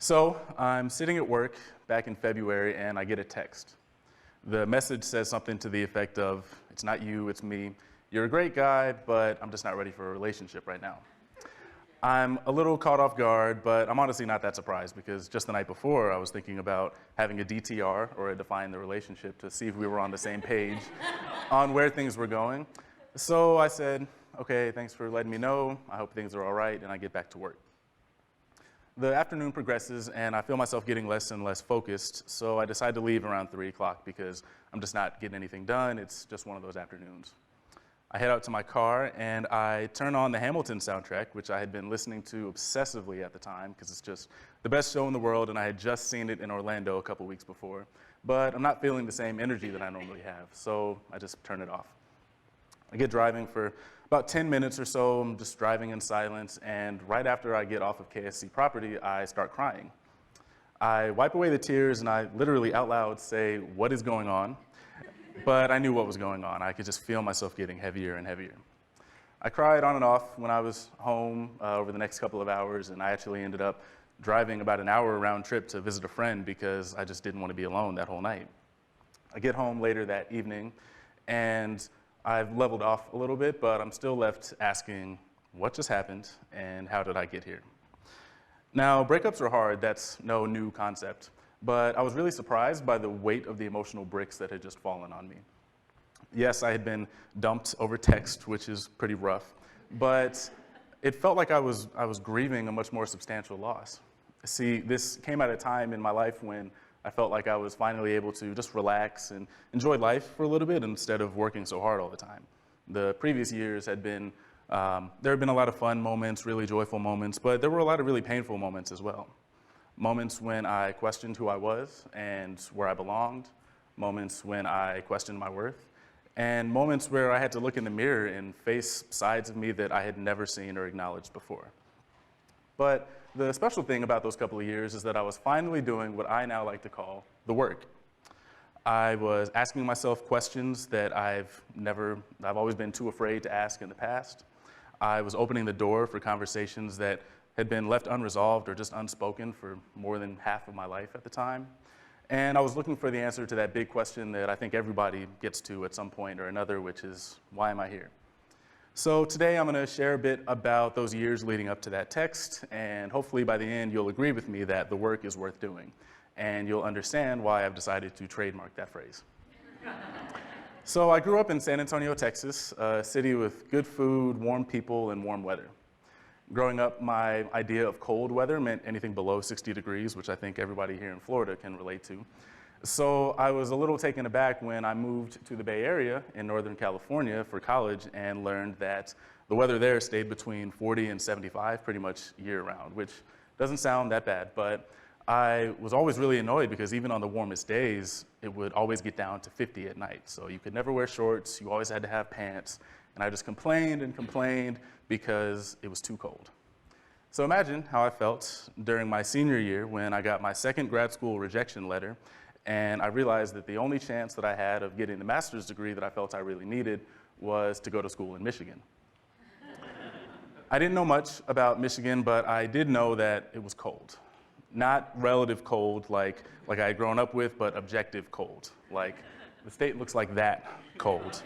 So I'm sitting at work back in February and I get a text. The message says something to the effect of, "It's not you, it's me. You're a great guy, but I'm just not ready for a relationship right now." I'm a little caught off guard, but I'm honestly not that surprised because just the night before I was thinking about having a DTR, or a define the relationship, to see if we were on the same page on where things were going. So I said, "Okay, thanks for letting me know. I hope things are all right," and I get back to work. The afternoon progresses and I feel myself getting less and less focused, so I decide to leave around 3 o'clock because I'm just not getting anything done. It's just one of those afternoons. I head out to my car and I turn on the Hamilton soundtrack, which I had been listening to obsessively at the time because it's just the best show in the world and I had just seen it in Orlando a couple weeks before. But I'm not feeling the same energy that I normally have, so I just turn it off. I get driving for about 10 minutes or so. I'm just driving in silence, and right after I get off of KSC property, I start crying. I wipe away the tears and I literally out loud say, "What is going on?" But I knew what was going on. I could just feel myself getting heavier and heavier. I cried on and off when I was home over the next couple of hours, and I actually ended up driving about an hour round trip to visit a friend because I just didn't want to be alone that whole night. I get home later that evening, and I've leveled off a little bit, but I'm still left asking, what just happened and how did I get here? Now, breakups are hard. That's no new concept. But I was really surprised by the weight of the emotional bricks that had just fallen on me. Yes, I had been dumped over text, which is pretty rough, but it felt like I was grieving a much more substantial loss. See, this came at a time in my life when I felt like I was finally able to just relax and enjoy life for a little bit instead of working so hard all the time. The previous years had been, there had been a lot of fun moments, really joyful moments, but there were a lot of really painful moments as well. Moments when I questioned who I was and where I belonged, moments when I questioned my worth, and moments where I had to look in the mirror and face sides of me that I had never seen or acknowledged before. But the special thing about those couple of years is that I was finally doing what I now like to call the work. I was asking myself questions that I've always been too afraid to ask in the past. I was opening the door for conversations that had been left unresolved or just unspoken for more than half of my life at the time. And I was looking for the answer to that big question that I think everybody gets to at some point or another, which is, why am I here? So today I'm going to share a bit about those years leading up to that text, and hopefully by the end you'll agree with me that the work is worth doing, and you'll understand why I've decided to trademark that phrase. So I grew up in San Antonio, Texas, a city with good food, warm people, and warm weather. Growing up, my idea of cold weather meant anything below 60 degrees, which I think everybody here in Florida can relate to. So I was a little taken aback when I moved to the Bay Area in Northern California for college and learned that the weather there stayed between 40 and 75 pretty much year-round, which doesn't sound that bad, but I was always really annoyed because even on the warmest days, it would always get down to 50 at night. So you could never wear shorts, you always had to have pants, and I just complained and complained because it was too cold. So imagine how I felt during my senior year when I got my second grad school rejection letter, and I realized that the only chance that I had of getting the master's degree that I felt I really needed was to go to school in Michigan. I didn't know much about Michigan, but I did know that it was cold. Not relative cold like I had grown up with, but objective cold. Like the state looks like that cold.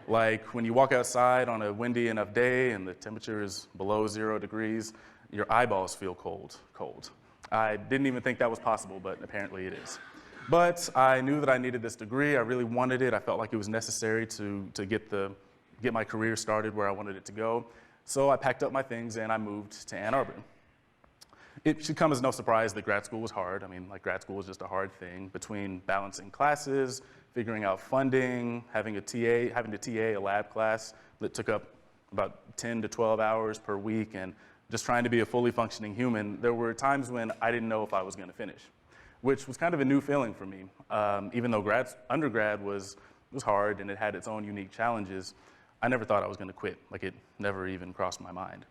Like when you walk outside on a windy enough day and the temperature is below 0 degrees, your eyeballs feel cold. I didn't even think that was possible, but apparently it is. But I knew that I needed this degree. I really wanted it. I felt like it was necessary to get my career started where I wanted it to go. So I packed up my things and I moved to Ann Arbor. It should come as no surprise that grad school was hard. I mean, like grad school is just a hard thing between balancing classes, figuring out funding, having to TA a lab class that took up about 10 to 12 hours per week, and just trying to be a fully functioning human. There were times when I didn't know if I was going to finish, which was kind of a new feeling for me. Even though undergrad was hard and it had its own unique challenges, I never thought I was going to quit. Like it never even crossed my mind.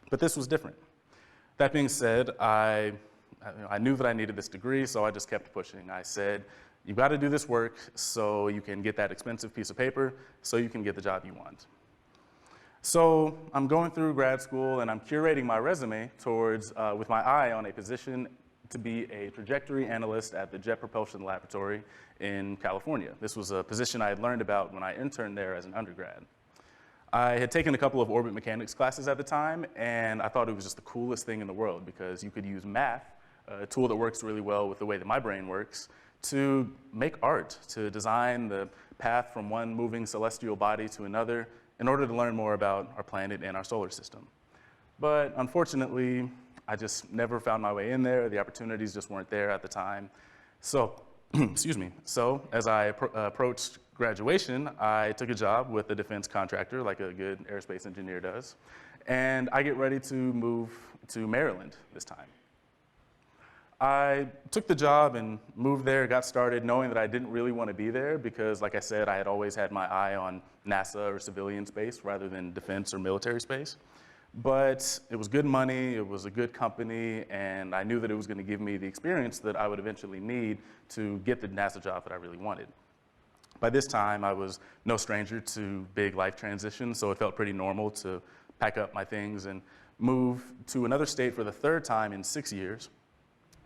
But this was different. That being said, I knew that I needed this degree, so I just kept pushing. I said, you've got to do this work so you can get that expensive piece of paper, so you can get the job you want. So I'm going through grad school and I'm curating my resume towards, with my eye on a position to be a trajectory analyst at the Jet Propulsion Laboratory in California. This was a position I had learned about when I interned there as an undergrad. I had taken a couple of orbit mechanics classes at the time, and I thought it was just the coolest thing in the world because you could use math, a tool that works really well with the way that my brain works, to make art, to design the path from one moving celestial body to another in order to learn more about our planet and our solar system. But unfortunately, I just never found my way in there. The opportunities just weren't there at the time. So, excuse me. So as I approached graduation, I took a job with a defense contractor like a good aerospace engineer does. And I get ready to move to Maryland this time. I took the job and moved there, got started knowing that I didn't really want to be there because, like I said, I had always had my eye on NASA or civilian space rather than defense or military space. But it was good money, it was a good company, and I knew that it was going to give me the experience that I would eventually need to get the NASA job that I really wanted. By this time, I was no stranger to big life transitions, so it felt pretty normal to pack up my things and move to another state for the third time in 6 years.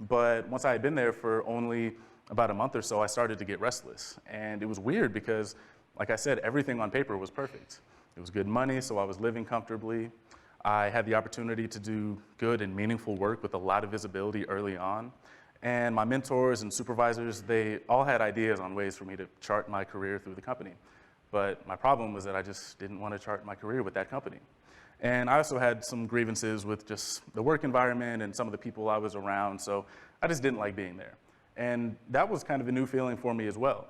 But once I had been there for only about a month or so, I started to get restless. And it was weird because, like I said, everything on paper was perfect. It was good money, so I was living comfortably. I had the opportunity to do good and meaningful work with a lot of visibility early on. And my mentors and supervisors, they all had ideas on ways for me to chart my career through the company. But my problem was that I just didn't want to chart my career with that company. And I also had some grievances with just the work environment and some of the people I was around, so I just didn't like being there. And that was kind of a new feeling for me as well.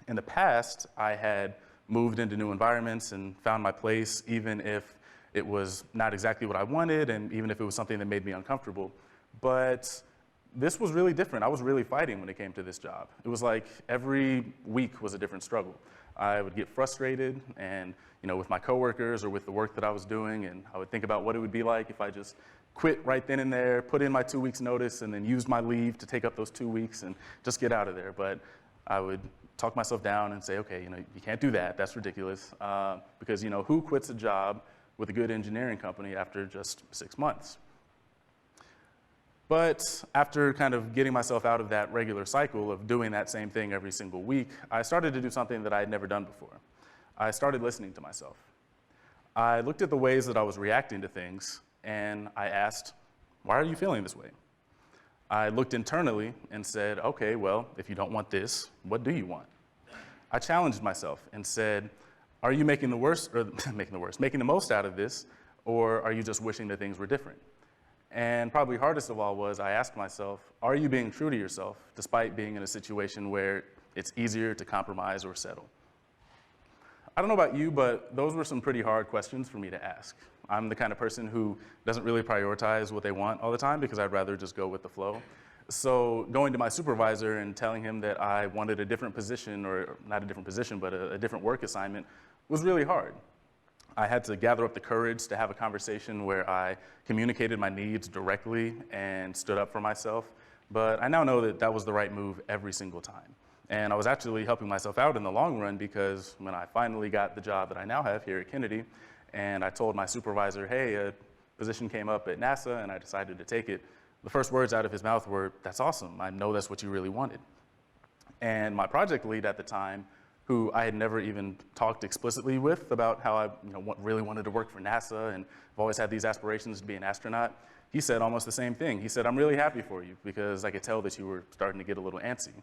In the past, I had moved into new environments and found my place, even if it was not exactly what I wanted, and even if it was something that made me uncomfortable. But this was really different. I was really fighting when it came to this job. It was like every week was a different struggle. I would get frustrated and, with my coworkers or with the work that I was doing, and I would think about what it would be like if I just quit right then and there, put in my 2 weeks notice, and then used my leave to take up those 2 weeks and just get out of there. But I would talk myself down and say, okay, you can't do that. That's ridiculous. Because, who quits a job with a good engineering company after just 6 months? But after kind of getting myself out of that regular cycle of doing that same thing every single week, I started to do something that I had never done before. I started listening to myself. I looked at the ways that I was reacting to things, and I asked, why are you feeling this way? I looked internally and said, okay, well, if you don't want this, what do you want? I challenged myself and said, are you making the most out of this, or are you just wishing that things were different? And probably hardest of all was I asked myself, are you being true to yourself despite being in a situation where it's easier to compromise or settle? I don't know about you, but those were some pretty hard questions for me to ask. I'm the kind of person who doesn't really prioritize what they want all the time because I'd rather just go with the flow. So going to my supervisor and telling him that I wanted a different position, or not a different position, but a different work assignment was really hard. I had to gather up the courage to have a conversation where I communicated my needs directly and stood up for myself. But I now know that that was the right move every single time. And I was actually helping myself out in the long run because when I finally got the job that I now have here at Kennedy, and I told my supervisor, hey, a position came up at NASA and I decided to take it, the first words out of his mouth were, that's awesome. I know that's what you really wanted. And my project lead at the time, who I had never even talked explicitly with about how I really wanted to work for NASA and I've always had these aspirations to be an astronaut, he said almost the same thing. He said, I'm really happy for you because I could tell that you were starting to get a little antsy.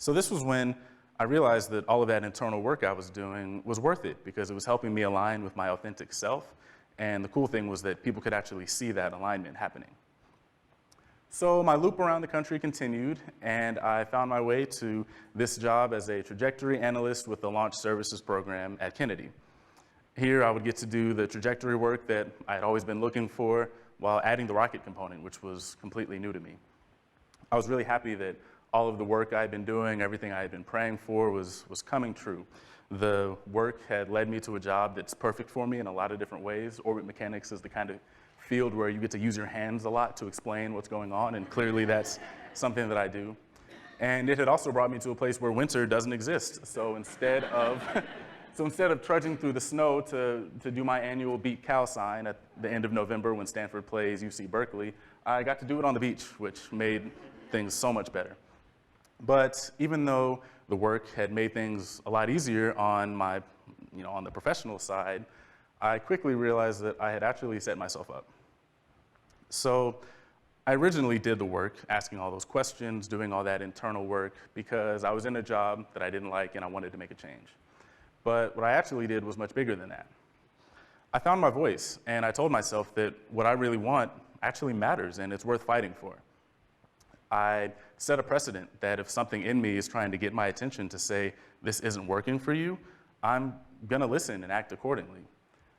So this was when I realized that all of that internal work I was doing was worth it because it was helping me align with my authentic self. And the cool thing was that people could actually see that alignment happening. So my loop around the country continued, and I found my way to this job as a trajectory analyst with the Launch Services program at Kennedy. Here I would get to do the trajectory work that I had always been looking for while adding the rocket component, which was completely new to me. I was really happy that all of the work I had been doing, everything I had been praying for was coming true. The work had led me to a job that's perfect for me in a lot of different ways. Orbit mechanics is the kind of field where you get to use your hands a lot to explain what's going on, and clearly that's something that I do. And it had also brought me to a place where winter doesn't exist. So instead of So instead of trudging through the snow to do my annual Beat Cal sign at the end of November when Stanford plays UC Berkeley, I got to do it on the beach, which made things so much better. But even though the work had made things a lot easier on my, on the professional side, I quickly realized that I had actually set myself up. So I originally did the work, asking all those questions, doing all that internal work, because I was in a job that I didn't like and I wanted to make a change. But what I actually did was much bigger than that. I found my voice, and I told myself that what I really want actually matters and it's worth fighting for. I set a precedent that if something in me is trying to get my attention to say, this isn't working for you, I'm gonna listen and act accordingly.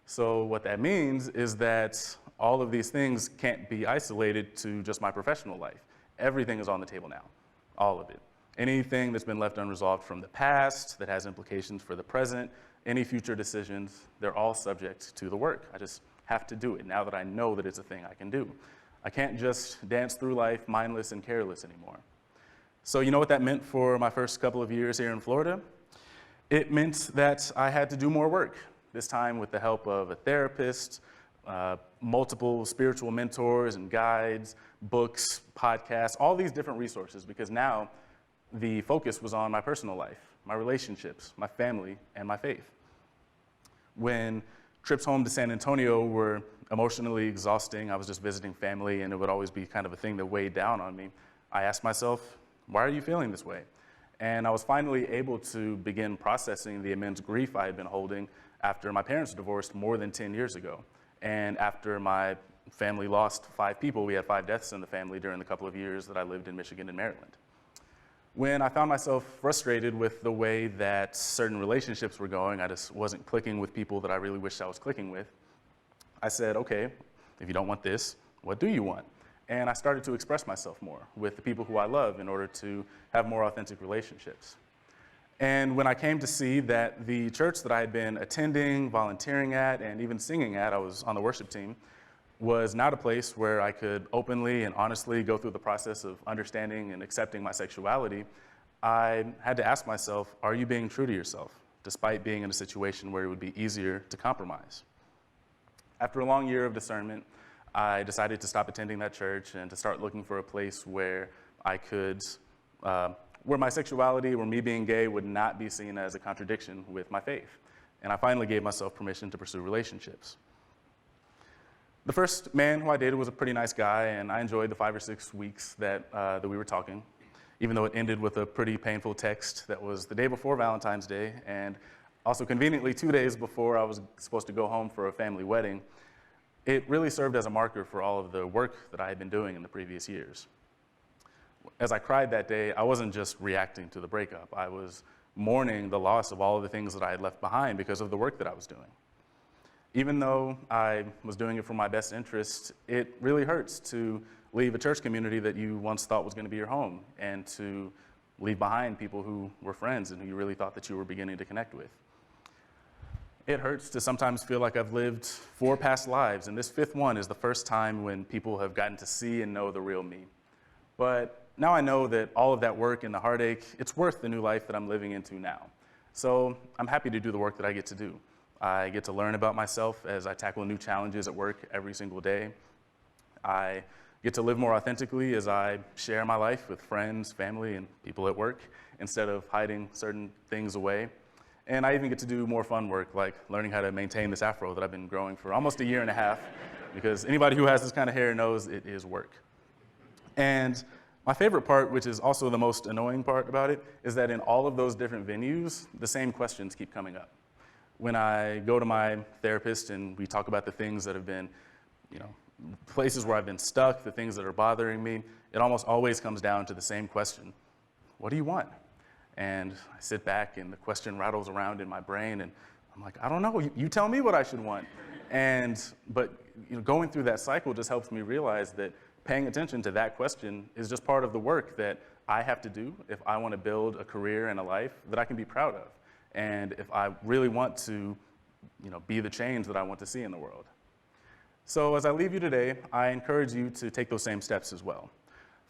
So what that means is that all of these things can't be isolated to just my professional life. Everything is on the table now, all of it. Anything that's been left unresolved from the past that has implications for the present, any future decisions, they're all subject to the work. I just have to do it now that I know that it's a thing I can do. I can't just dance through life mindless and careless anymore. So you know what that meant for my first couple of years here in Florida? It meant that I had to do more work, this time with the help of a therapist, multiple spiritual mentors and guides, books, podcasts, all these different resources, because now the focus was on my personal life, my relationships, my family, and my faith. When trips home to San Antonio were emotionally exhausting, I was just visiting family, and it would always be kind of a thing that weighed down on me. I asked myself, why are you feeling this way? And I was finally able to begin processing the immense grief I had been holding after my parents divorced more than 10 years ago. And after my family lost 5 people, we had 5 deaths in the family during the couple of years that I lived in Michigan and Maryland. When I found myself frustrated with the way that certain relationships were going, I just wasn't clicking with people that I really wished I was clicking with, I said, okay, if you don't want this, what do you want? And I started to express myself more with the people who I love in order to have more authentic relationships. And when I came to see that the church that I had been attending, volunteering at, and even singing at, I was on the worship team, was not a place where I could openly and honestly go through the process of understanding and accepting my sexuality, I had to ask myself, are you being true to yourself, despite being in a situation where it would be easier to compromise? After a long year of discernment, I decided to stop attending that church and to start looking for a place where I could, where my sexuality, where me being gay would not be seen as a contradiction with my faith. And I finally gave myself permission to pursue relationships. The first man who I dated was a pretty nice guy, and I enjoyed the 5 or 6 weeks that we were talking, even though it ended with a pretty painful text that was the day before Valentine's Day, and also conveniently 2 days before I was supposed to go home for a family wedding. It really served as a marker for all of the work that I had been doing in the previous years. As I cried that day, I wasn't just reacting to the breakup. I was mourning the loss of all of the things that I had left behind because of the work that I was doing. Even though I was doing it for my best interest, it really hurts to leave a church community that you once thought was going to be your home and to leave behind people who were friends and who you really thought that you were beginning to connect with. It hurts to sometimes feel like I've lived 4 past lives, and this 5th one is the first time when people have gotten to see and know the real me. But now I know that all of that work and the heartache, it's worth the new life that I'm living into now. So I'm happy to do the work that I get to do. I get to learn about myself as I tackle new challenges at work every single day. I get to live more authentically as I share my life with friends, family, and people at work instead of hiding certain things away. And I even get to do more fun work, like learning how to maintain this afro that I've been growing for almost a year and a half, because anybody who has this kind of hair knows it is work. And my favorite part, which is also the most annoying part about it, is that in all of those different venues, the same questions keep coming up. When I go to my therapist and we talk about the things that have been, places where I've been stuck, the things that are bothering me, it almost always comes down to the same question. What do you want? And I sit back and the question rattles around in my brain and I'm like, I don't know, you tell me what I should want. But going through that cycle just helps me realize that paying attention to that question is just part of the work that I have to do if I want to build a career and a life that I can be proud of. And if I really want to, be the change that I want to see in the world. So as I leave you today, I encourage you to take those same steps as well.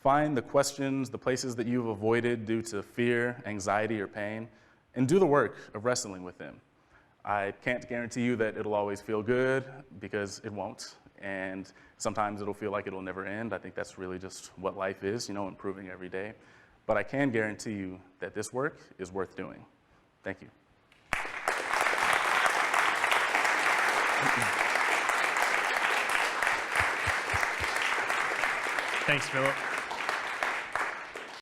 Find the questions, the places that you've avoided due to fear, anxiety, or pain, and do the work of wrestling with them. I can't guarantee you that it'll always feel good, because it won't. And sometimes it'll feel like it'll never end. I think that's really just what life is, improving every day. But I can guarantee you that this work is worth doing. Thank you. Thanks, Philip.